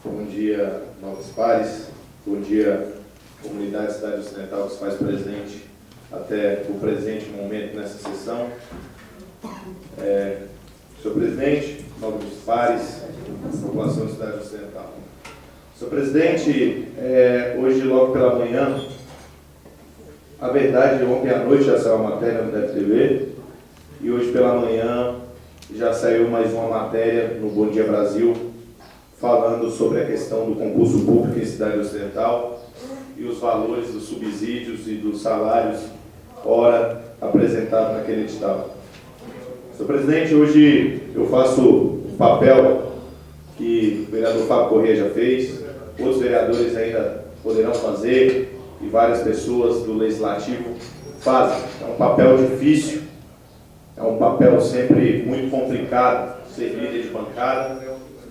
Bom dia, novos pares. Bom dia, comunidade Cidade Ocidental que se faz presente até o presente momento nessa sessão. Senhor presidente, novos pares, população da Cidade Ocidental. Senhor presidente, hoje logo pela manhã, a verdade, ontem à noite já saiu uma matéria no DFTV e hoje pela manhã já saiu mais uma matéria no Bom Dia Brasil falando sobre a questão do concurso público em Cidade Ocidental e os valores dos subsídios e dos salários hora apresentados naquele edital. Senhor presidente, hoje eu faço o papel que o vereador Fábio Corrêa já fez, outros vereadores ainda poderão fazer e várias pessoas do Legislativo fazem. É um papel difícil, é um papel sempre muito complicado, ser líder de bancada,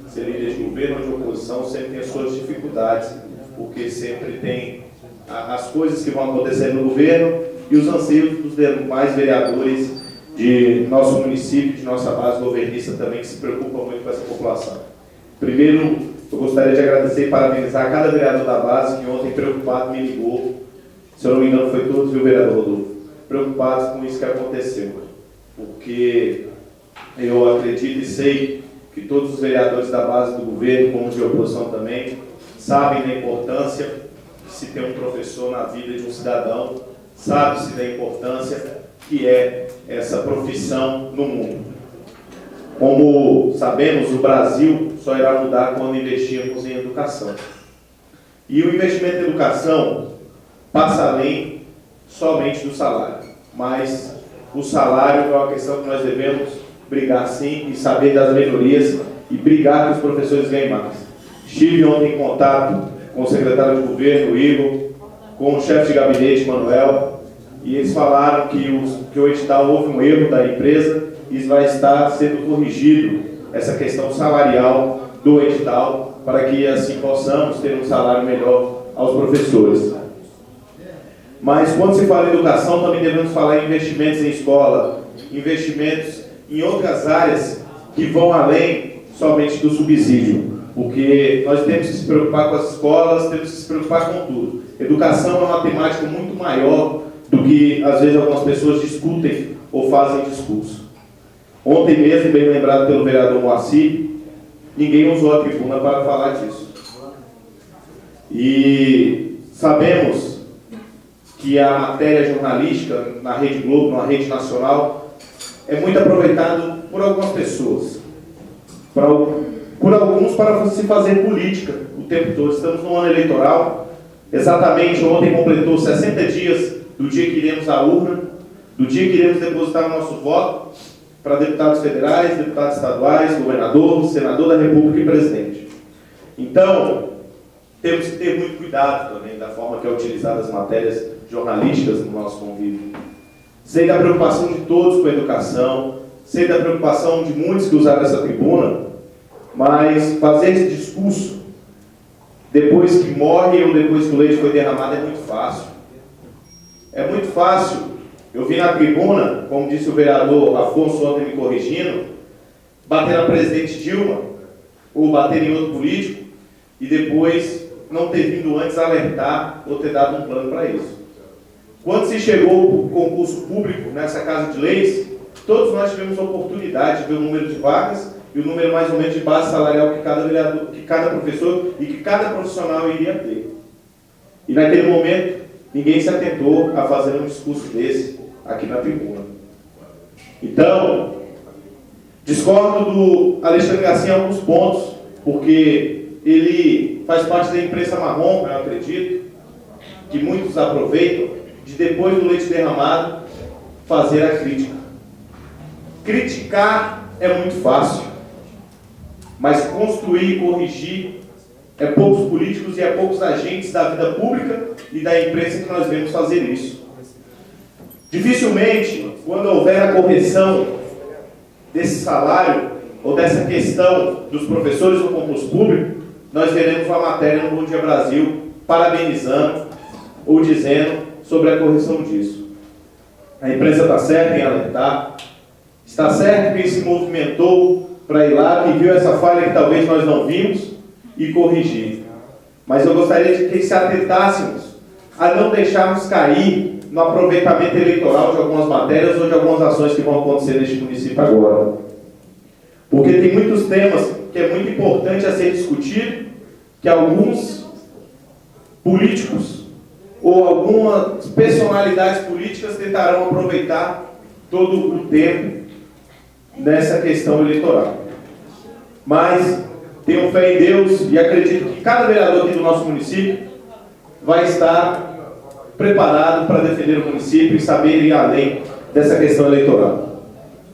ser líder de governo ou de oposição sempre tem as suas dificuldades, porque sempre tem as coisas que vão acontecer no governo e os anseios dos demais vereadores de nosso município, de nossa base governista também, que se preocupam muito com essa população. Primeiro, eu gostaria de agradecer e parabenizar cada vereador da base que ontem, preocupado, me ligou. Se eu não me engano, foi todos, viu, vereador Rodolfo? Preocupados com isso que aconteceu. Porque eu acredito e sei que todos os vereadores da base do governo, como de oposição também, sabem da importância de se ter um professor na vida de um cidadão, sabe-se da importância que é essa profissão no mundo. Como sabemos, o Brasil só irá mudar quando investirmos em educação. E o investimento em educação passa além somente do salário, mas o salário é uma questão que nós devemos brigar sim e saber das melhorias e brigar que os professores ganhem mais. Estive ontem em contato com o secretário de governo, Igor, com o chefe de gabinete, Manuel, e eles falaram que o edital houve um erro da empresa e vai estar sendo corrigido essa questão salarial do edital para que assim possamos ter um salário melhor aos professores. Mas quando se fala em educação, também devemos falar em investimentos em escola, investimentos em outras áreas que vão além somente do subsídio, porque nós temos que se preocupar com as escolas, temos que se preocupar com tudo. Educação é uma temática muito maior do que às vezes algumas pessoas discutem ou fazem discurso. Ontem mesmo, bem lembrado pelo vereador Moacir, ninguém usou a tribuna para falar disso. E sabemos que a matéria jornalística na Rede Globo, na rede nacional, é muito aproveitado por algumas pessoas, por alguns para se fazer política o tempo todo. Estamos no ano eleitoral, exatamente ontem completou 60 dias do dia que iremos à urna, do dia que iremos depositar o nosso voto para deputados federais, deputados estaduais, governador, senador da República e presidente. Então, temos que ter muito cuidado também da forma que é utilizada as matérias jornalísticas no nosso convívio. Sei da preocupação de todos com a educação, sei da preocupação de muitos que usaram essa tribuna, mas fazer esse discurso depois que morre ou depois que o leite foi derramado é muito fácil. É muito fácil. Eu vi na tribuna, como disse o vereador Afonso ontem me corrigindo, bater na presidente Dilma ou bater em outro político e depois não ter vindo antes alertar ou ter dado um plano para isso. Quando se chegou o concurso público nessa Casa de Leis, todos nós tivemos a oportunidade de ver o número de vagas e o número mais ou menos de base salarial que cada vereador, que cada professor e que cada profissional iria ter. E naquele momento, ninguém se atentou a fazer um discurso desse aqui na tribuna. Então, discordo do Alexandre Garcia em alguns pontos, porque ele faz parte da imprensa marrom, eu acredito, que muitos aproveitam, de depois do leite derramado, fazer a crítica. Criticar é muito fácil, mas construir e corrigir é poucos políticos e é poucos agentes da vida pública e da imprensa que nós vemos fazer isso. Dificilmente, quando houver a correção desse salário ou dessa questão dos professores do concurso público, nós veremos uma matéria no Bom Dia Brasil parabenizando ou dizendo sobre a correção disso. A imprensa está certa em alertar, está certo quem se movimentou para ir lá, que viu essa falha que talvez nós não vimos, e corrigir. Mas eu gostaria de que se atentássemos a não deixarmos cair no aproveitamento eleitoral de algumas matérias ou de algumas ações que vão acontecer neste município agora. Porque tem muitos temas que é muito importante a ser discutido, que alguns políticos ou algumas personalidades políticas tentarão aproveitar todo o tempo nessa questão eleitoral. Mas tenho fé em Deus e acredito que cada vereador aqui do nosso município vai estar preparado para defender o município e saber ir além dessa questão eleitoral.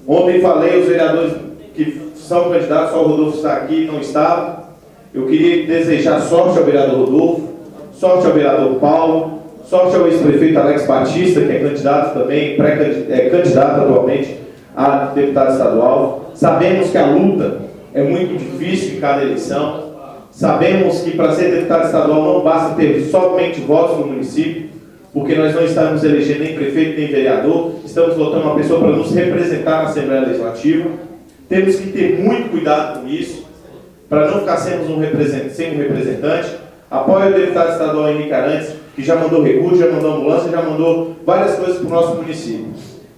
Ontem falei, os vereadores que são candidatos, só o Rodolfo está aqui, não estava. Eu queria desejar sorte ao vereador Rodolfo, sorte ao vereador Paulo, sorte ao ex-prefeito Alex Batista, que é candidato também, candidato atualmente a deputado estadual. Sabemos que a luta é muito difícil em cada eleição. Sabemos que para ser deputado estadual não basta ter somente votos no município, porque nós não estamos elegendo nem prefeito nem vereador, estamos votando uma pessoa para nos representar na Assembleia Legislativa. Temos que ter muito cuidado com isso, para não ficar sem um representante. Apoio o deputado estadual Henrique Arantes, que já mandou recurso, já mandou ambulância, já mandou várias coisas para o nosso município.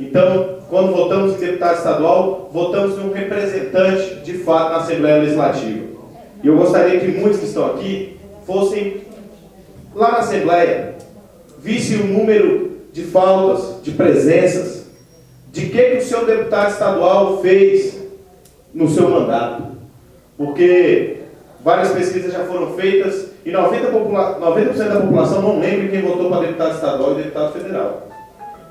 Então, quando votamos em deputado estadual, votamos em um representante, de fato, na Assembleia Legislativa. E eu gostaria que muitos que estão aqui fossem lá na Assembleia, vissem o número de faltas, de presenças, de que o seu deputado estadual fez no seu mandato. Porque várias pesquisas já foram feitas e 90% da população não lembra quem votou para deputado estadual e deputado federal.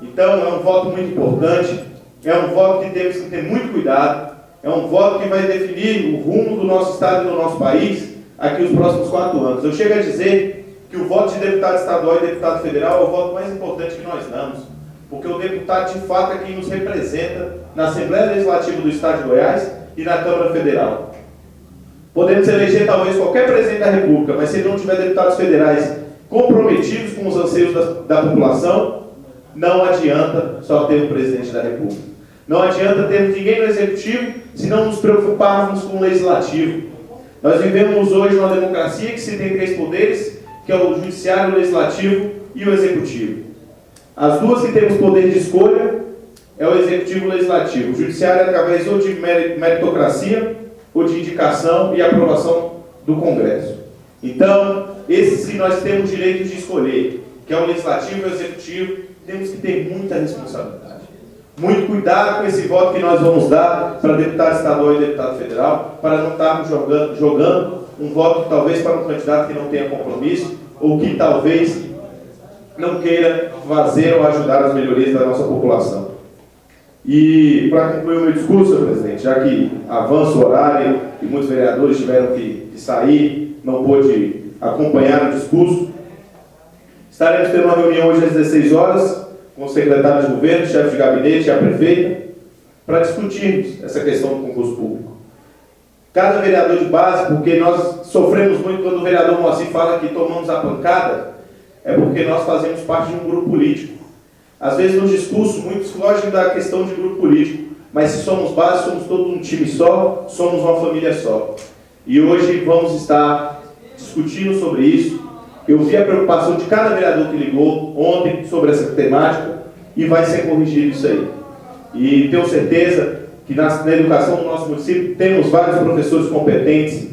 Então, é um voto muito importante, é um voto que temos que ter muito cuidado, é um voto que vai definir o rumo do nosso estado e do nosso país aqui os próximos 4 anos. Eu chego a dizer que o voto de deputado estadual e deputado federal é o voto mais importante que nós damos, porque o deputado, de fato, é quem nos representa na Assembleia Legislativa do Estado de Goiás e na Câmara Federal. Podemos eleger talvez qualquer presidente da República, mas se ele não tiver deputados federais comprometidos com os anseios da população, não adianta só ter um presidente da República. Não adianta termos ninguém no Executivo se não nos preocuparmos com o Legislativo. Nós vivemos hoje uma democracia que se tem 3 poderes, que é o Judiciário, o Legislativo e o Executivo. As duas que temos poder de escolha é o Executivo e o Legislativo. O Judiciário é através ou de meritocracia ou de indicação e aprovação do Congresso. Então, esses que nós temos direito de escolher, que é o Legislativo e o Executivo, temos que ter muita responsabilidade. Muito cuidado com esse voto que nós vamos dar para deputado estadual e deputado federal, para não estarmos jogando um voto talvez para um candidato que não tenha compromisso ou que talvez não queira fazer ou ajudar as melhorias da nossa população. E para concluir o meu discurso, senhor presidente, já que avança o horário e muitos vereadores tiveram que sair, não pôde acompanhar o discurso, estaremos tendo uma reunião hoje às 16 horas com o secretário de governo, chefe de gabinete e a prefeita, para discutirmos essa questão do concurso público. Cada vereador de base, porque nós sofremos muito quando o vereador Moacir fala que tomamos a pancada, é porque nós fazemos parte de um grupo político. Às vezes, nos discursos, muitos fogem da questão de grupo político, mas se somos base, somos todo um time só, somos uma família só. E hoje vamos estar discutindo sobre isso. Eu vi a preocupação de cada vereador que ligou ontem sobre essa temática e vai ser corrigido isso aí. E tenho certeza que na educação do nosso município temos vários professores competentes,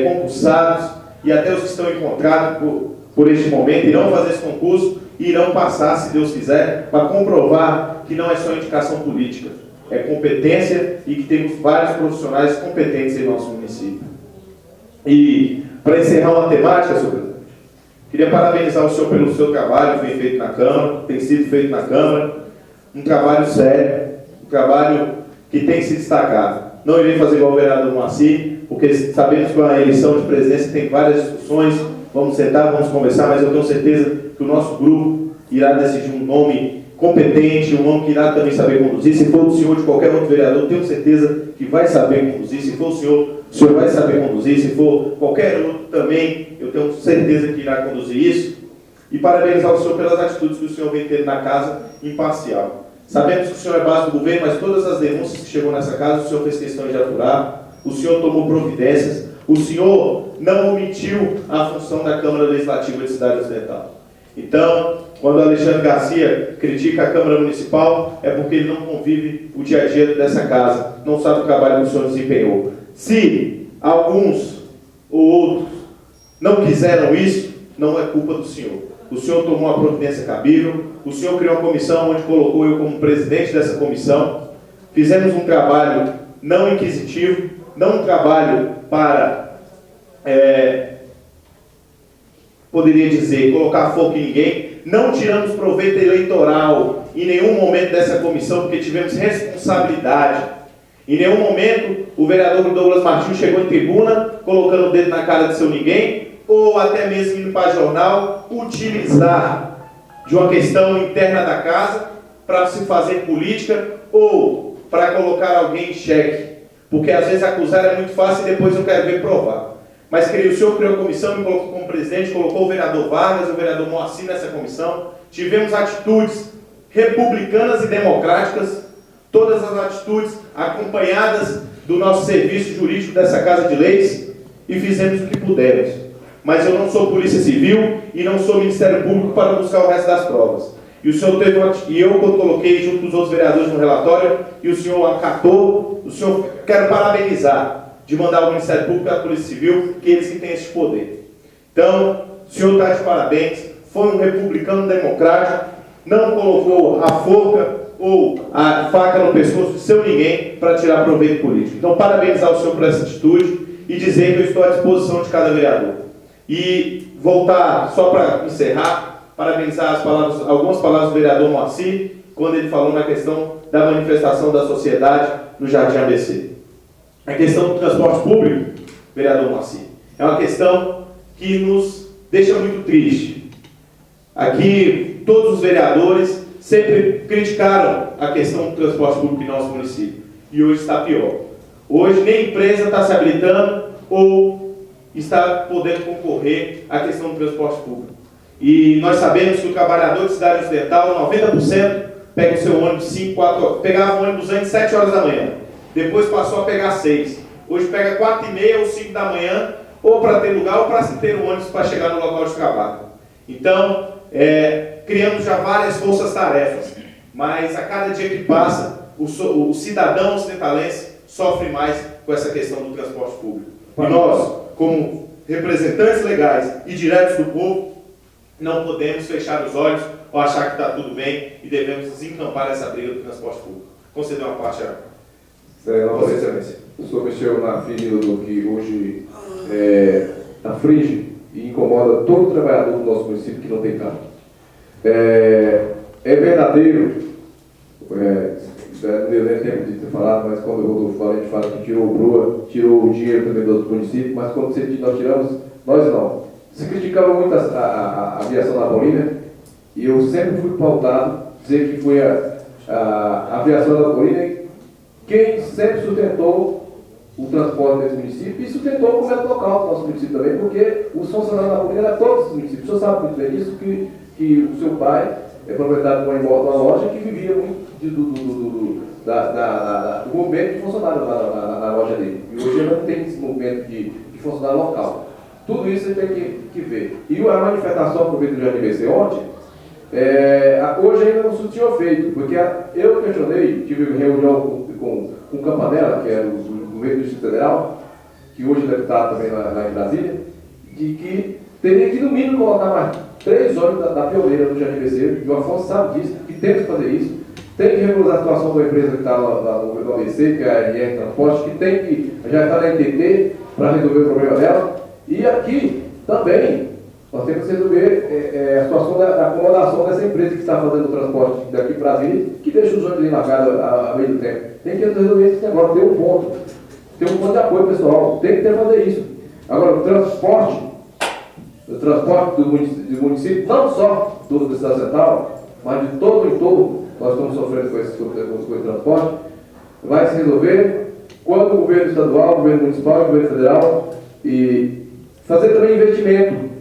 concursados, e até os que estão em contrato por este momento irão fazer esse concurso e irão passar, se Deus quiser, para comprovar que não é só indicação política, é competência e que temos vários profissionais competentes em nosso município. E, para encerrar uma temática, senhor presidente, queria parabenizar o senhor pelo seu trabalho que vem feito na Câmara, tem sido feito na Câmara, um trabalho sério, um trabalho que tem se destacado. Não irei fazer igual o vereador Moacir, porque sabemos que a eleição de presidência tem várias discussões, vamos sentar, vamos conversar, mas eu tenho certeza que o nosso grupo irá decidir um nome competente, um nome que irá também saber conduzir. Se for o senhor de qualquer outro vereador, tenho certeza que vai saber conduzir. Se for o senhor vai saber conduzir. Se for qualquer outro também, eu tenho certeza que irá conduzir isso. E parabenizar o senhor pelas atitudes que o senhor vem tendo na casa, imparcial. Sabemos que o senhor é base do governo, mas todas as denúncias que chegou nessa casa, o senhor fez questão de aturar, o senhor tomou providências. o senhor não omitiu a função da Câmara Legislativa de Cidade Ocidental. Então, quando o Alexandre Garcia critica a Câmara Municipal, é porque ele não convive o dia a dia dessa casa, não sabe o trabalho que o senhor desempenhou. Se alguns ou outros não quiseram isso, não é culpa do senhor. O senhor tomou a providência cabível, o senhor criou uma comissão onde colocou eu como presidente dessa comissão, fizemos um trabalho não inquisitivo, não um trabalho para, poderia dizer, colocar fogo em ninguém, não tiramos proveito eleitoral em nenhum momento dessa comissão, porque tivemos responsabilidade. Em nenhum momento o vereador Douglas Martins chegou em tribuna, colocando o dedo na cara de seu ninguém, ou até mesmo indo para jornal, utilizar de uma questão interna da casa para se fazer política, ou para colocar alguém em xeque. Porque às vezes acusar é muito fácil e depois eu quero ver provar. Mas o senhor criou a comissão, me colocou como presidente, colocou o vereador Vargas, o vereador Moacir nessa comissão. Tivemos atitudes republicanas e democráticas, todas as atitudes acompanhadas do nosso serviço jurídico dessa Casa de Leis, e fizemos o que pudemos. Mas eu não sou Polícia Civil e não sou Ministério Público para buscar o resto das provas. E o senhor teve e eu, quando coloquei junto com os outros vereadores no relatório, e o senhor acatou, o senhor quero parabenizar de mandar o Ministério Público e a Polícia Civil, que eles que têm esse poder. Então, o senhor está de parabéns, foi um republicano democrático, não colocou a forca ou a faca no pescoço de seu ninguém para tirar proveito político. Então, parabenizar o senhor por essa atitude e dizer que eu estou à disposição de cada vereador. E voltar, só para encerrar, parabenizar algumas palavras do vereador Moacir, quando ele falou na questão da manifestação da sociedade no Jardim ABC. A questão do transporte público, vereador Moacir, é uma questão que nos deixa muito triste. Aqui, todos os vereadores sempre criticaram a questão do transporte público em nosso município. E hoje está pior. Hoje nem empresa está se habilitando ou está podendo concorrer à questão do transporte público. E nós sabemos que o trabalhador de Cidade Ocidental, 90%, pega o seu ônibus 5, 4 horas. Pegava o ônibus antes 7 horas da manhã. Depois passou a pegar 6. Hoje pega 4h30 ou 5 da manhã, ou para ter lugar, ou para se ter um ônibus para chegar no local de trabalho. Então, criamos já várias forças-tarefas, mas a cada dia que passa, o cidadão ocidentalense sofre mais com essa questão do transporte público. E nós, como representantes legais e diretos do povo, não podemos fechar os olhos ou achar que está tudo bem e devemos desencampar essa briga do transporte público. Conceder uma parte a Vossa Excelência. O senhor mexeu na ferida do que hoje aflige e incomoda todo trabalhador do nosso município que não tem carro. É verdadeiro, não deu nem tempo de ter falado, mas quando o Rodolfo fala, a gente fala que tirou o Brua, tirou o dinheiro também do outro município, mas quando nós tiramos, nós não. Se criticava muito a aviação na Paulínia, e eu sempre fui pautado dizer que foi a aviação da Paulínia quem sempre sustentou o transporte desse município e sustentou o comércio local do nosso município também, porque os funcionários da Paulínia eram todos os municípios. O senhor sabe muito bem disso, que o seu pai é proprietário de uma loja que vivia muito do movimento de funcionário na loja dele. E hoje ele não tem esse movimento de funcionário local. Tudo isso a gente tem que ver. E a manifestação por meio do Jardim ABC ontem, hoje ainda não surtiu efeito, porque eu questionei, tive reunião com o Campanella, que era o governo do Distrito Federal, que hoje é deputado também lá em Brasília, de que teria que no mínimo colocar mais 3 horas da pioneira no Jardim ABC, e o Afonso sabe disso, que tem que fazer isso, tem que regular a situação da empresa que está no ABC, que é a RR Transporte, que tem que já está na NTT para resolver o problema dela. E aqui também nós temos que resolver a situação da acomodação dessa empresa que está fazendo o transporte daqui para Brasília, que deixa os ônibus largados a meio do tempo. Tem que resolver esse negócio, tem um ponto de apoio pessoal, tem que ter que fazer isso. Agora, o transporte do município, não só do Estado Central, mas de todo o entorno, nós estamos sofrendo com esse transporte, vai se resolver quando o governo estadual, o governo municipal e o governo federal e fazer também investimento.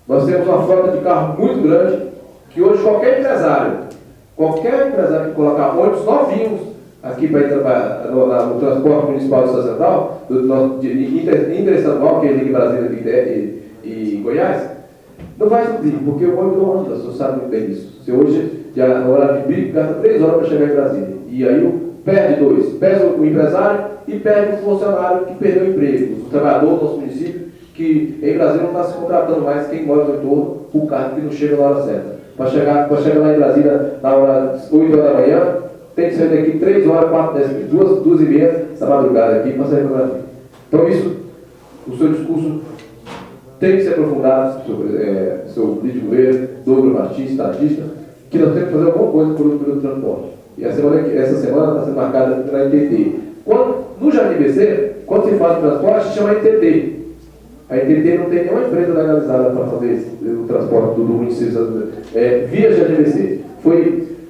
Nós temos uma frota de carro muito grande, que hoje qualquer empresário que colocar ônibus novinhos aqui para entrar no transporte municipal de São Central, interestadual, que é Ligue Brasília e Goiás, não vai suprir, porque o ônibus não anda, você sabe muito bem disso. Você hoje, já no horário de pico, gasta 3 horas para chegar em Brasília. E aí perde 2, perde o empresário e perde o funcionário que perdeu o emprego, o trabalhador do nosso município, que em Brasília não está se contratando mais quem mora no entorno, o carro que não chega na hora certa. Para chegar lá em Brasília na hora 8 horas da manhã, tem que sair daqui 3 horas, 2 e meia da madrugada aqui para sair para Brasília. Então isso, o seu discurso tem que ser aprofundado, seu líder de governo, Douglas Martins, estadista, que nós temos que fazer alguma coisa pelo transporte. E essa semana está sendo marcada pela ITT. No Jardim BC, quando se faz o transporte, se chama ITT. A ITT não tem nenhuma empresa legalizada para fazer o transporte do município via Jardim BC.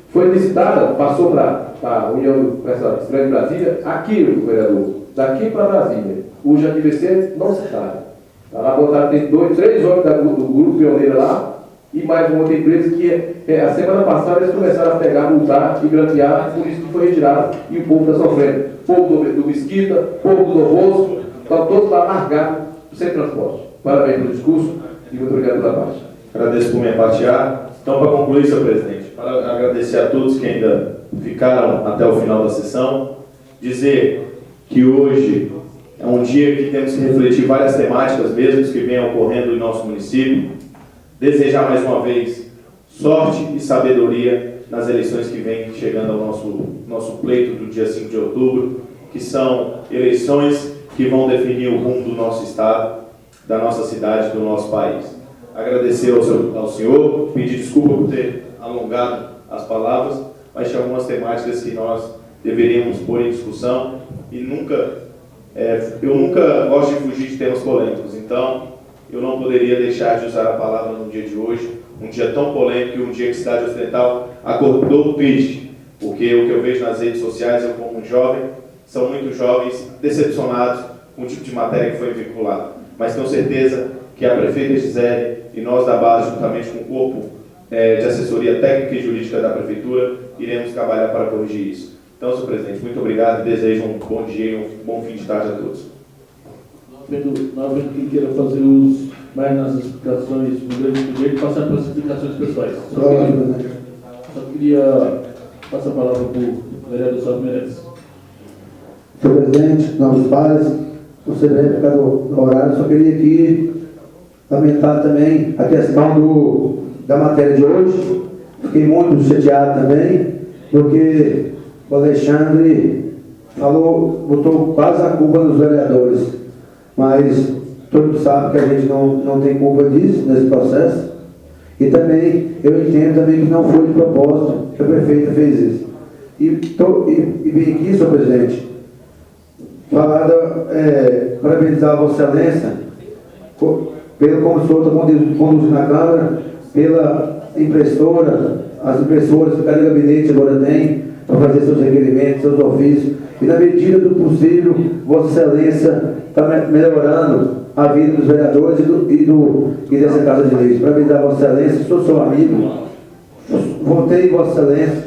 Foi licitada, passou para a União essa Grande Brasília, aqui, o vereador, daqui para Brasília. O Jardim BC não se sabe. Lá botaram, tem 3 homens do grupo pioneiro lá, e mais uma outra empresa que a semana passada eles começaram a pegar, multar e grampear, por isso que foi retirado e o povo está sofrendo. Povo do Mesquita, povo do Novo Bosco, estão todos lá largados, sem transporte. Parabéns pelo discurso e muito obrigado pela parte. Agradeço por me apartear. Então, para concluir, senhor presidente, para agradecer a todos que ainda ficaram até o final da sessão, dizer que hoje é um dia que temos que refletir várias temáticas mesmo que venham ocorrendo em nosso município. Desejar mais uma vez sorte e sabedoria nas eleições que vêm chegando ao nosso pleito do dia 5 de outubro, que são eleições que vão definir o rumo do nosso estado, da nossa cidade, do nosso país. Agradecer ao senhor, pedir desculpa por ter alongado as palavras, mas tinha algumas temáticas que nós deveríamos pôr em discussão e eu nunca gosto de fugir de temas polêmicos, então eu não poderia deixar de usar a palavra no dia de hoje, um dia tão polêmico e um dia que a cidade ocidental acordou triste, porque o que eu vejo nas redes sociais, eu como um jovem, são muitos jovens decepcionados com o tipo de matéria que foi vinculada, mas tenho certeza que a prefeita Gisele e nós da base, juntamente com o corpo de assessoria técnica e jurídica da prefeitura, iremos trabalhar para corrigir isso. Então, senhor presidente, muito obrigado e desejo um bom dia e um bom fim de tarde a todos. Não havendo quem queira fazer uso mais nas explicações do direito, passar pelas explicações pessoais. Só queria passar a palavra para o vereador Sérgio Meirelles. Senhor presidente, novos pares, você deve ficar do horário, só queria aqui lamentar também a questão da matéria de hoje. Fiquei muito chateado também, porque o Alexandre botou quase a culpa nos vereadores, mas todos sabem que a gente não tem culpa disso, nesse processo, e também eu entendo também que não foi de propósito que a prefeita fez isso. E vim aqui, senhor presidente, parabenizar a Vossa Excelência pelo como o senhor está conduzindo a Câmara, pela impressora, as impressoras que cada gabinete agora tem, para fazer seus requerimentos, seus ofícios, e na medida do possível, Vossa Excelência está melhorando a vida dos vereadores e dessa Casa de Leis. Parabenizar a Vossa Excelência, sou seu amigo, votei em Vossa Excelência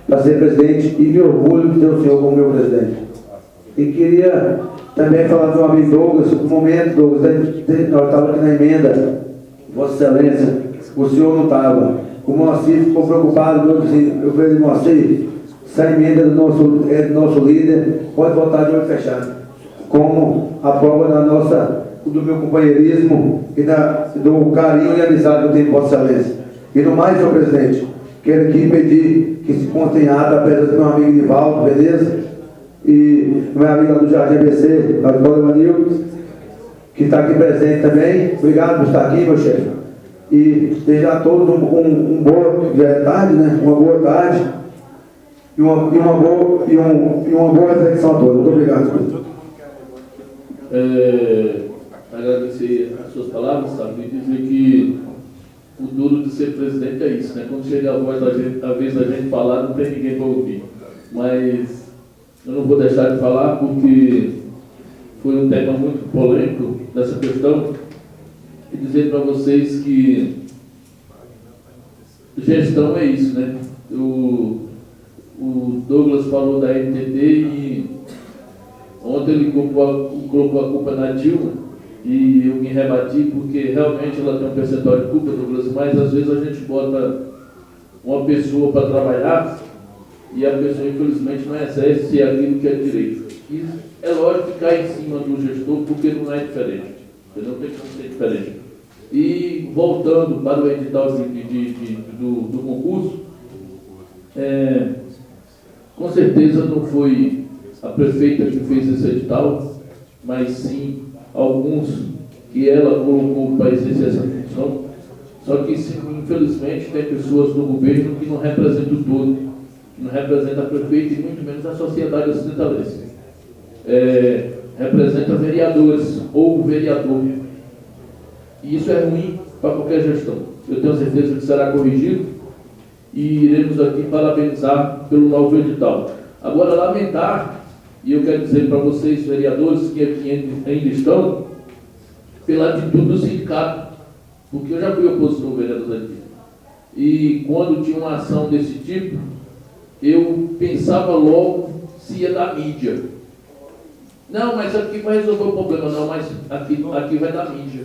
para ser presidente e me orgulho de ter o senhor como meu presidente. E queria também falar do meu amigo Douglas, no momento, Douglas, nós estávamos aqui na emenda, Vossa Excelência, o senhor não estava. O Moacir ficou preocupado, eu falei, Moacir, se a emenda do nosso líder, pode votar de olho fechado. Como a prova do meu companheirismo e do carinho e amizade que eu tenho com Vossa Excelência. E no mais, senhor presidente, quero aqui pedir que se contem ata a presença do meu amigo Nivaldo, beleza? E meu amigo lá do Jardim ABC, lá do Paulo Evanildo, que está aqui presente também. Obrigado por estar aqui, meu chefe. E desejar a todos uma boa tarde, né? Uma boa tarde e uma boa reflexão a todos. Muito obrigado. Agradecer as suas palavras, sabe? E dizer que o duro de ser presidente é isso, né? Quando chega a vez da gente falar, não tem ninguém para ouvir. Mas eu não vou deixar de falar porque foi um tema muito polêmico dessa questão, e dizer para vocês que gestão é isso, né? o Douglas falou da NTT e ontem ele colocou a culpa na Dilma e eu me rebati porque realmente ela tem um percentual de culpa, Douglas, mas às vezes a gente bota uma pessoa para trabalhar e a pessoa infelizmente não exerce aquilo que é direito. E é lógico que cai em cima do gestor porque não é diferente, não tem como ser diferente. E voltando para o edital do concurso, com certeza não foi a prefeita que fez esse edital, mas sim alguns que ela colocou para exercer essa função. Só que, infelizmente, tem pessoas no governo que não representam o todo, que não representam a prefeita e muito menos a sociedade ocidentalense. Representa vereadores ou vereador. E isso é ruim para qualquer gestão. Eu tenho certeza que será corrigido e iremos aqui parabenizar pelo novo edital. Agora, lamentar, e eu quero dizer para vocês, vereadores, que aqui ainda estão, pela atitude do sindicato, porque eu já fui opositor vereador aqui. E quando tinha uma ação desse tipo, eu pensava logo se ia dar mídia. Não, mas aqui vai resolver o problema, não, mas aqui vai dar mídia.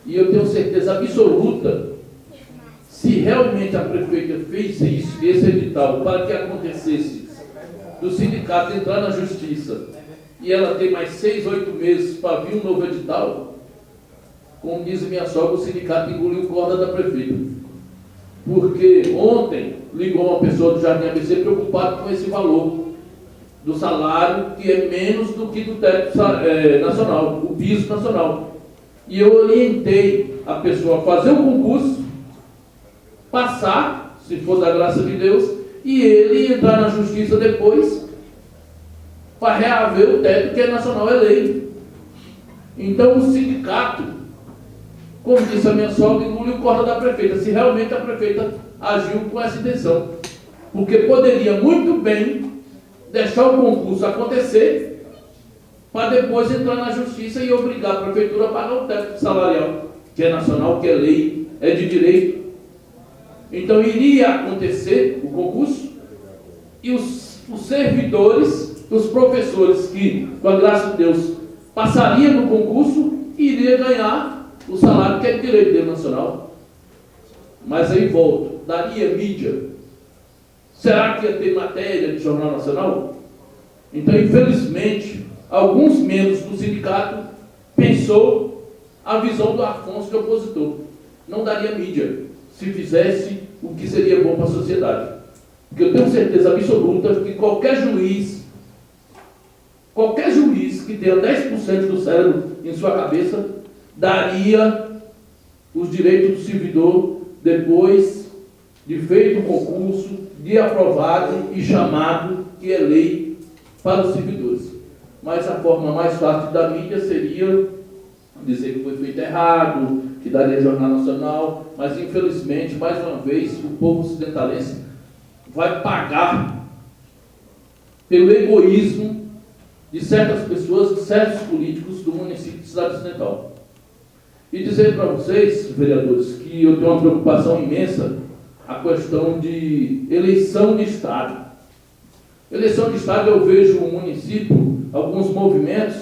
E eu tenho certeza absoluta, se realmente a prefeita fez isso, esse edital, para que acontecesse do sindicato entrar na justiça e ela ter mais 6, 8 meses para vir um novo edital, como diz minha sogra, o sindicato engoliu corda da prefeita. Porque ontem ligou uma pessoa do Jardim ABC preocupada com esse valor do salário, que é menos do que do teto nacional, o piso nacional. E eu orientei a pessoa a fazer o concurso, passar, se for da graça de Deus, e ele entrar na justiça depois para reaver o teto que é nacional, é lei. Então o sindicato, como disse a minha sogra, engoliu corda da prefeita, se realmente a prefeita agiu com essa intenção. Porque poderia muito bem deixar o concurso acontecer para depois entrar na justiça e obrigar a prefeitura a pagar o teto salarial, que é nacional, que é lei, é de direito. Então iria acontecer o concurso e os servidores, os professores que, com a graça de Deus, passariam no concurso, iriam ganhar o salário que é de direito dele nacional. Mas aí volto, daria mídia? Será que ia ter matéria de jornal nacional? Então, infelizmente, alguns membros do sindicato pensou a visão do Afonso de opositor. Não daria mídia se fizesse o que seria bom para a sociedade. Porque eu tenho certeza absoluta que qualquer juiz que tenha 10% do cérebro em sua cabeça, daria os direitos do servidor depois de feito o concurso, de aprovado e chamado, que é lei para os servidores. Mas a forma mais fácil da mídia seria dizer que foi feito errado, que daria Jornal Nacional, mas infelizmente, mais uma vez, o povo ocidentalense vai pagar pelo egoísmo de certas pessoas, de certos políticos do município de Cidade Ocidental. E dizer para vocês, vereadores, que eu tenho uma preocupação imensa a questão de eleição de Estado. Eleição de Estado, eu vejo o município, alguns movimentos,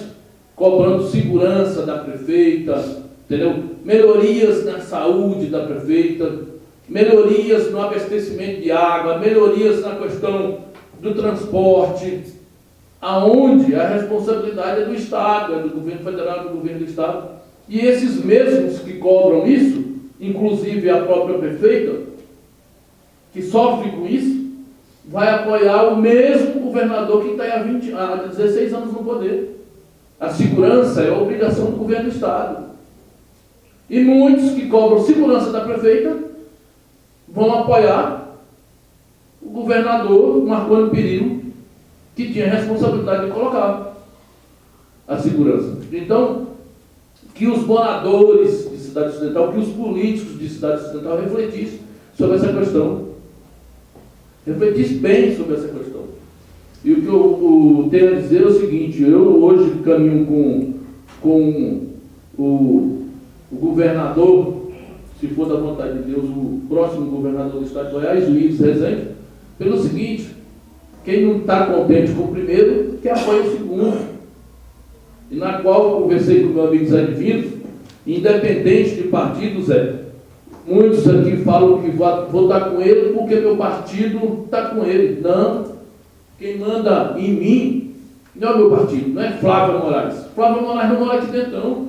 cobrando segurança da prefeita, entendeu? Melhorias na saúde da prefeita, melhorias no abastecimento de água, melhorias na questão do transporte, aonde a responsabilidade é do Estado, é do governo federal, do governo do Estado. E esses mesmos que cobram isso, inclusive a própria prefeita, que sofre com isso, vai apoiar o mesmo governador que está há 16 anos no poder. A segurança é a obrigação do governo do Estado. E muitos que cobram segurança da prefeita vão apoiar o governador Marconi Perillo, que tinha a responsabilidade de colocar a segurança. Então, que os moradores de Cidade Ocidental, que os políticos de Cidade Ocidental refletissem sobre essa questão. Refletissem bem sobre essa questão. E o que eu tenho a dizer é o seguinte: eu hoje caminho com o governador, se for da vontade de Deus, o próximo governador do Estado de Goiás, o Ives Rezende, pelo seguinte: Quem não está contente com o primeiro, que apoia o segundo. E na qual eu conversei com o meu amigo Zé Divino, independente de partido, Zé, muitos aqui falam que vou estar com ele porque meu partido está com ele. Não. Quem manda em mim não é o meu partido, não é Flávio Moraes. Flávio Moraes não mora aqui dentro, não.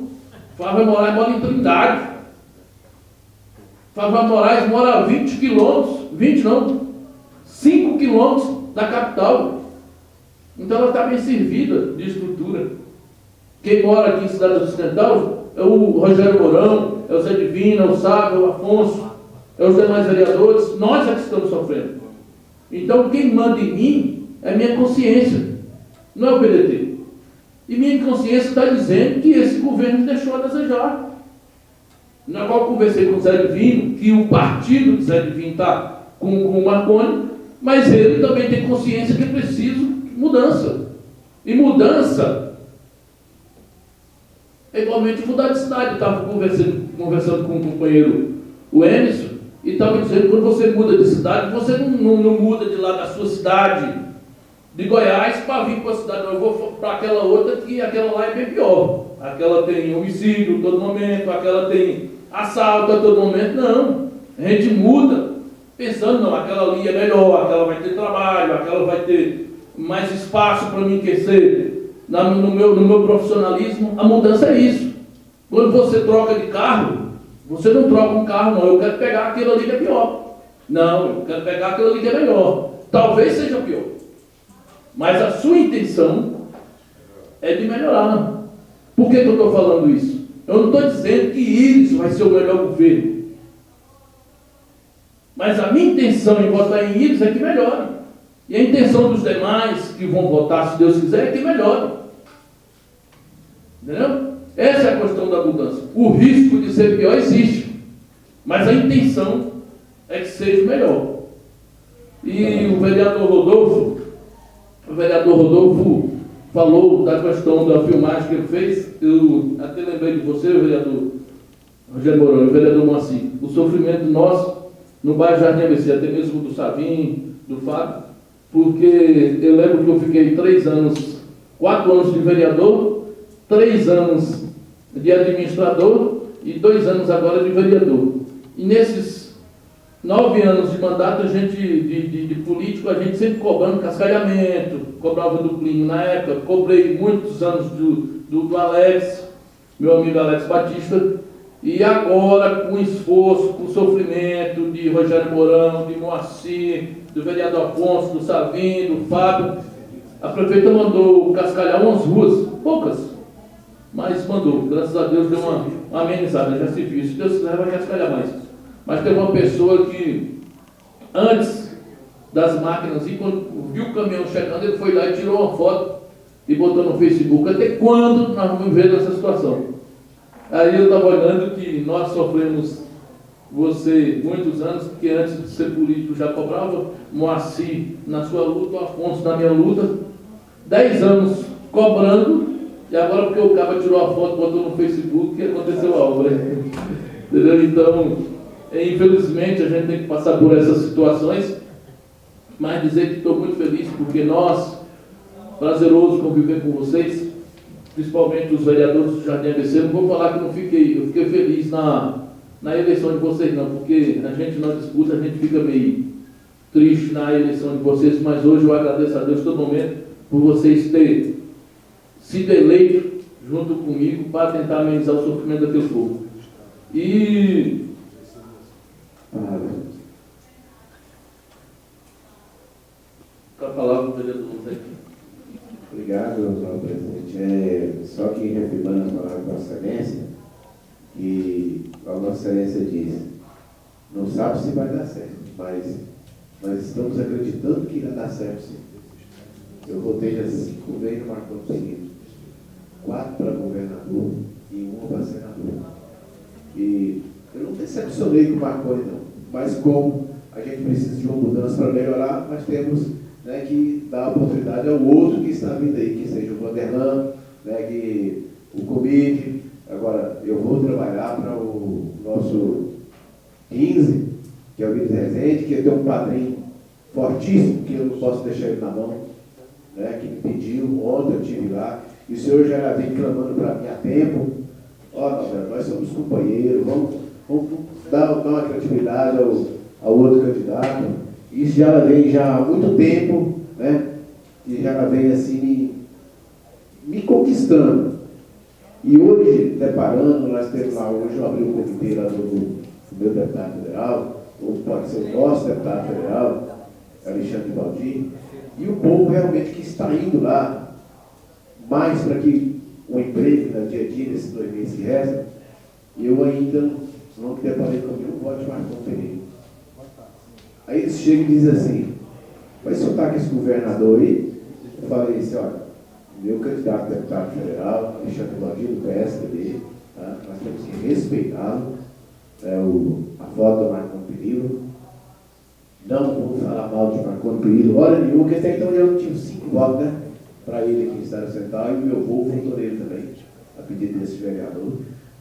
Flávio Moraes mora em Trindade. Flávio Moraes mora a 20 quilômetros, 20 não, 5 quilômetros da capital. Então ela está bem servida de estrutura. Quem mora aqui em Cidade Ocidental é o Rogério Mourão, é o Zé Divino, é o Sábio, é o Afonso, é os demais vereadores. Nós é que estamos sofrendo. Então quem manda em mim é minha consciência, não é o PDT. E minha consciência está dizendo que esse governo deixou a desejar. Na qual eu conversei com o Zé Divino, que o partido do Zé Divino está com o Marconi, mas ele também tem consciência que é preciso mudança. E mudança é igualmente mudar de cidade. Eu estava conversando com o companheiro, o Emerson, e estava dizendo que quando você muda de cidade, você não muda de lá da sua cidade, de Goiás, para vir para a cidade. Não, eu vou para aquela outra, que aquela lá é bem pior. Aquela tem homicídio a todo momento, aquela tem assalto a todo momento. Não, a gente muda pensando, não, aquela ali é melhor, aquela vai ter trabalho, aquela vai ter mais espaço para mim crescer no meu profissionalismo. A mudança é isso. Quando você troca de carro, você não troca um carro, não, eu quero pegar aquilo ali que é pior. Não, eu quero pegar aquilo ali que é melhor. Talvez seja pior, mas a sua intenção é de melhorar. Por que eu estou falando isso? Eu não estou dizendo que Íris vai ser o melhor governo. Mas a minha intenção em votar em Íris é que melhore. E a intenção dos demais que vão votar, se Deus quiser, é que melhore. Entendeu? Essa é a questão da mudança. O risco de ser pior existe. Mas a intenção é que seja melhor. E o vereador Rodolfo falou da questão da filmagem que ele fez. Eu até lembrei de você, o vereador Rogério Mourão, o vereador Moacir, o sofrimento nosso no bairro Jardim ABC, até mesmo do Savim, do Fábio, porque eu lembro que eu fiquei 4 anos de vereador, 3 anos de administrador e 2 anos agora de vereador. E nesses 9 anos de mandato, a gente, de político, a gente sempre cobrando cascalhamento, cobrava do Plínio na época, cobrei muitos anos do Alex, meu amigo Alex Batista, e agora, com esforço, com sofrimento de Rogério Mourão, de Moacir, do vereador Afonso, do Savim, do Fábio, a prefeita mandou cascalhar umas ruas, poucas, mas mandou, graças a Deus deu uma amenizada, já se viu, se Deus quiser vai cascalhar mais. Mas tem uma pessoa que, antes das máquinas, e quando viu o caminhão chegando, ele foi lá e tirou uma foto e botou no Facebook. Até quando nós vamos ver essa situação? Aí eu estava olhando que nós sofremos, você, muitos anos, porque antes de ser político já cobrava, Moacir na sua luta, Afonso na minha luta, 10 anos cobrando, e agora porque o cara tirou a foto, botou no Facebook, que aconteceu a obra. Entendeu? Então, infelizmente, a gente tem que passar por essas situações, mas dizer que estou muito feliz, porque nós, prazeroso conviver com vocês, principalmente os vereadores do Jardim ABC, não vou falar que eu fiquei feliz na eleição de vocês, não, porque a gente não disputa, a gente fica meio triste na eleição de vocês, mas hoje eu agradeço a Deus todo momento por vocês terem sido eleitos junto comigo para tentar amenizar o sofrimento daquele povo. E para falar com o vereador aqui. Obrigado, senhor presidente. Só que reafirmando as palavras da Vossa Excelência, e a Vossa Excelência diz, não sabe se vai dar certo, mas nós estamos acreditando que irá dar certo sim. Eu votei já 5 vezes no Marconi seguinte, 4 para governador e 1 para senador. E eu não decepcionei com o Marconi não, mas como a gente precisa de uma mudança para melhorar, nós temos que dar oportunidade ao outro que está vindo aí, que seja o Vanderlan, que o Comide. Agora, eu vou trabalhar para o nosso 15, que é o Vitor Rezende, que tem um padrinho fortíssimo, que eu não posso deixar ele na mão, né, que me pediu, ontem eu estive lá, e o senhor já vem clamando para mim há tempo. Ó, nós somos companheiros, vamos dar uma credibilidade ao outro candidato. Isso já vem já há muito tempo, né? E já vem assim me conquistando. E hoje, deparando, nós temos lá, hoje eu abri o comitê lá do meu deputado federal, ou pode ser o nosso deputado federal, Alexandre Valdir, e o povo realmente que está indo lá, mais para que o emprego no dia a dia, desses 2 meses que restam, eu ainda não me deparei comigo, não voto mais com o período. Aí eles chegam e dizem assim, vai soltar com esse governador aí? Eu falei assim, olha, meu candidato a deputado federal, Alexandre Valdir, do PSDB, tá? Nós temos que respeitá-lo, a voto do Marconi Perillo, não vou falar mal de Marconi Perillo, hora nenhuma, porque até então eu tive 5 votos, né, para ele aqui em Estado Central, e o meu povo votou nele também, a pedido desse vereador.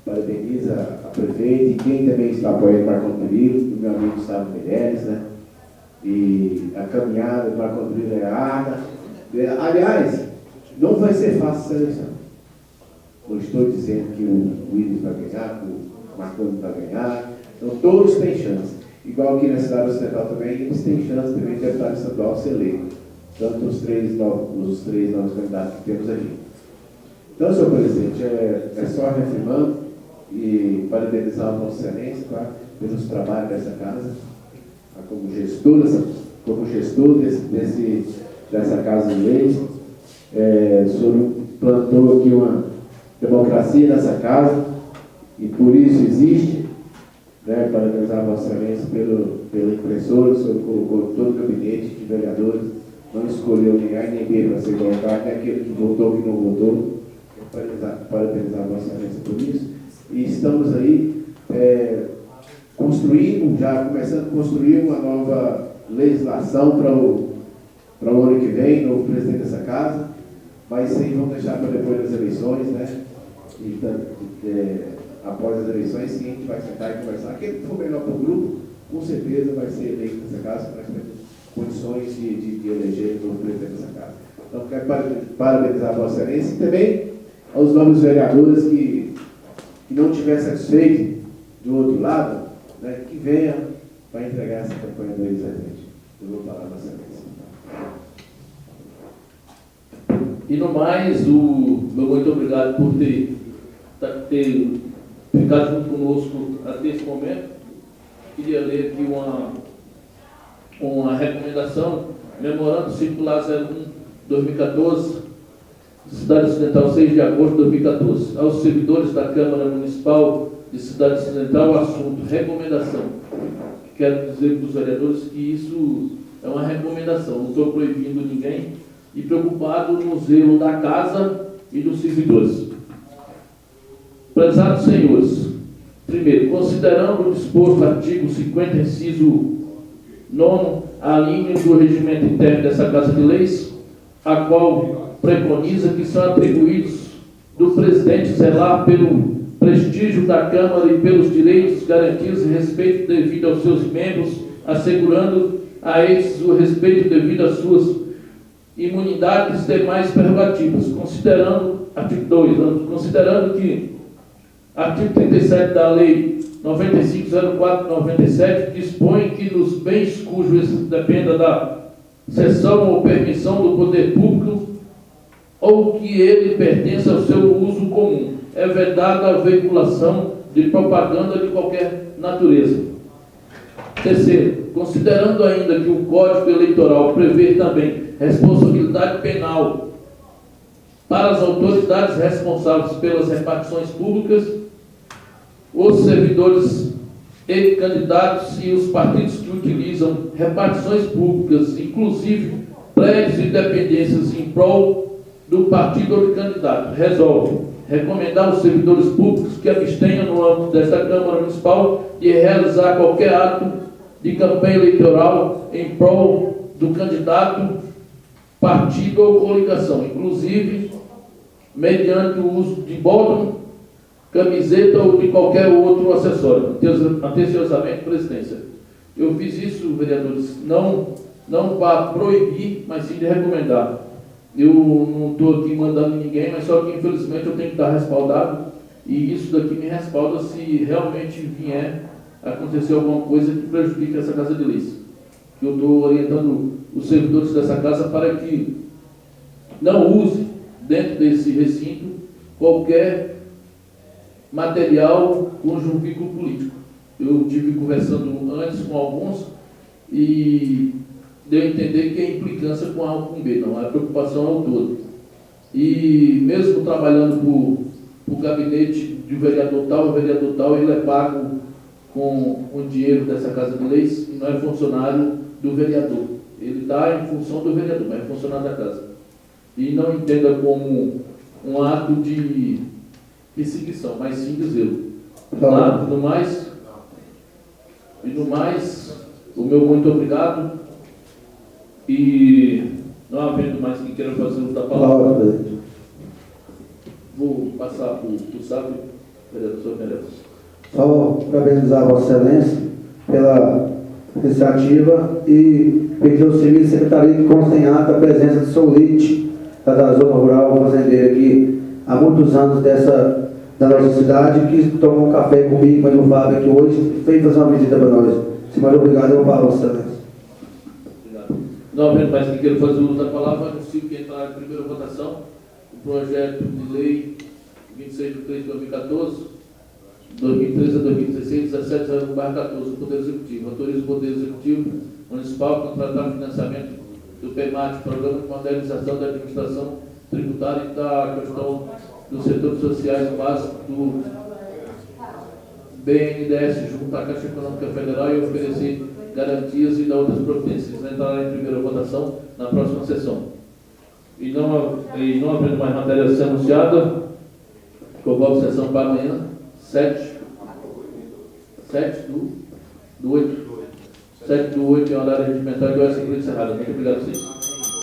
Parabeniza a prefeita e quem também está apoiando Marconi Perillo, o meu amigo Gustavo Meirelles, né, e a caminhada do Marconi Perillo é árdua. Aliás, não vai ser fácil essa eleição. Não estou dizendo que o Willis vai ganhar, que o Marconi vai ganhar. Então, todos têm chance. Igual aqui na cidade ocidental também, eles têm chance também de deputado estadual ser eleito. Tanto os três novos candidatos que temos aqui. Então, senhor presidente, é só reafirmando e parabenizar a Vossa Excelência, tá, pelos trabalhos dessa casa, tá, como gestor dessa casa de leis. O senhor plantou aqui uma democracia nessa casa e por isso existe, né, parabenizar a Vossa Excelência pela impressora. O senhor colocou todo o gabinete de vereadores, não escolheu ninguém para ser colocado, nem aquele que votou, que não votou. Parabenizar a Vossa Excelência por isso. E estamos aí começando a construir uma nova legislação para o ano que vem, novo presidente dessa casa, mas sim, vamos deixar para depois das eleições, né? E após as eleições, sim, a gente vai sentar e conversar. Aquele que for melhor para o grupo, com certeza vai ser eleito nessa casa, para nós temos condições de eleger o novo presidente dessa casa. Então, quero parabenizar a Vossa Excelência e também aos novos vereadores que não estiver satisfeito do outro lado, né, que venha para entregar essa campanha do ex-presidente. Eu vou falar a Vossa Excelência. E no mais, meu muito obrigado por ter ficado junto conosco até esse momento. Queria ler aqui uma recomendação, memorando circular 01/2014, Cidade Ocidental, 6 de agosto de 2014. Aos servidores da Câmara Municipal de Cidade Ocidental, o assunto, recomendação. Quero dizer para os vereadores que isso é uma recomendação, não estou proibindo ninguém, e preocupado no zelo da casa e dos servidores. Prezados senhores, primeiro, considerando o disposto artigo 50, inciso 9, a linha do regimento interno dessa Casa de Leis, a qual preconiza que são atribuídos do presidente zelar pelo prestígio da Câmara e pelos direitos, garantias e respeito devido aos seus membros, assegurando a estes o respeito devido às suas imunidades e demais prerrogativas, considerando, artigo 2, considerando que artigo 37 da Lei 9504/97 dispõe que nos bens cujo dependa da cessão ou permissão do poder público ou que ele pertença ao seu uso comum, é vedada a veiculação de propaganda de qualquer natureza. Terceiro, considerando ainda que o Código Eleitoral prevê também responsabilidade penal para as autoridades responsáveis pelas repartições públicas, os servidores e candidatos e os partidos que utilizam repartições públicas, inclusive prédios e dependências em prol do partido ou do candidato, resolve recomendar aos servidores públicos que abstenham no âmbito desta Câmara Municipal de realizar qualquer ato de campanha eleitoral em prol do candidato, partido ou coligação, inclusive mediante o uso de bottom, camiseta ou de qualquer outro acessório. Atenciosamente, presidência. Eu fiz isso, vereadores, não não para proibir, mas sim de recomendar. Eu não estou aqui mandando ninguém, mas só que infelizmente eu tenho que estar respaldado, e isso daqui me respalda se realmente vier acontecer alguma coisa que prejudique essa Casa de Leis. Eu estou orientando os servidores dessa casa para que não use dentro desse recinto qualquer material com vínculo político. Eu tive conversando antes com alguns e deu a entender que é implicância com A ou com B, não, a preocupação é o todo. E mesmo trabalhando para o gabinete de vereador tal, ele é pago com o dinheiro dessa Casa de Leis e não é funcionário do vereador. Ele está em função do vereador, mas é funcionário da casa. E não entenda como um ato de perseguição, mas sim de zelo. No mais, o meu muito obrigado. E não havendo mais quem queira fazer uso da palavra, vou passar para o Sábio, vereador Meirelles. Só parabenizar a Vossa Excelência pela iniciativa e pedir ao serviço de secretaria que conste em ata a presença de Soulite, da zona rural, fazendeiro aqui há muitos anos da nossa cidade, que tomou um café comigo, mas o Fábio aqui hoje, veio fazer uma visita para nós. Se mais obrigado, eu vou para a Vossa Excelência. Não havendo mais que queira fazer uso da palavra, anuncio que entrar em primeira votação o projeto de lei 26 de 3 de 2014, 2013 a 2016, 17/14, do Poder Executivo. Autoriza o Poder Executivo Municipal a contratar o financiamento do PEMAT, Programa de Modernização da Administração Tributária e da questão dos setores sociais básicos do BNDES, junto à Caixa Econômica Federal, e oferecer garantias e dar outras providências. Entrará em primeira votação na próxima sessão. E não havendo mais matéria a ser anunciada, convoco a sessão para amanhã, 7 do 8, em horário regimental, e vai ser encerrada. Muito obrigado a vocês.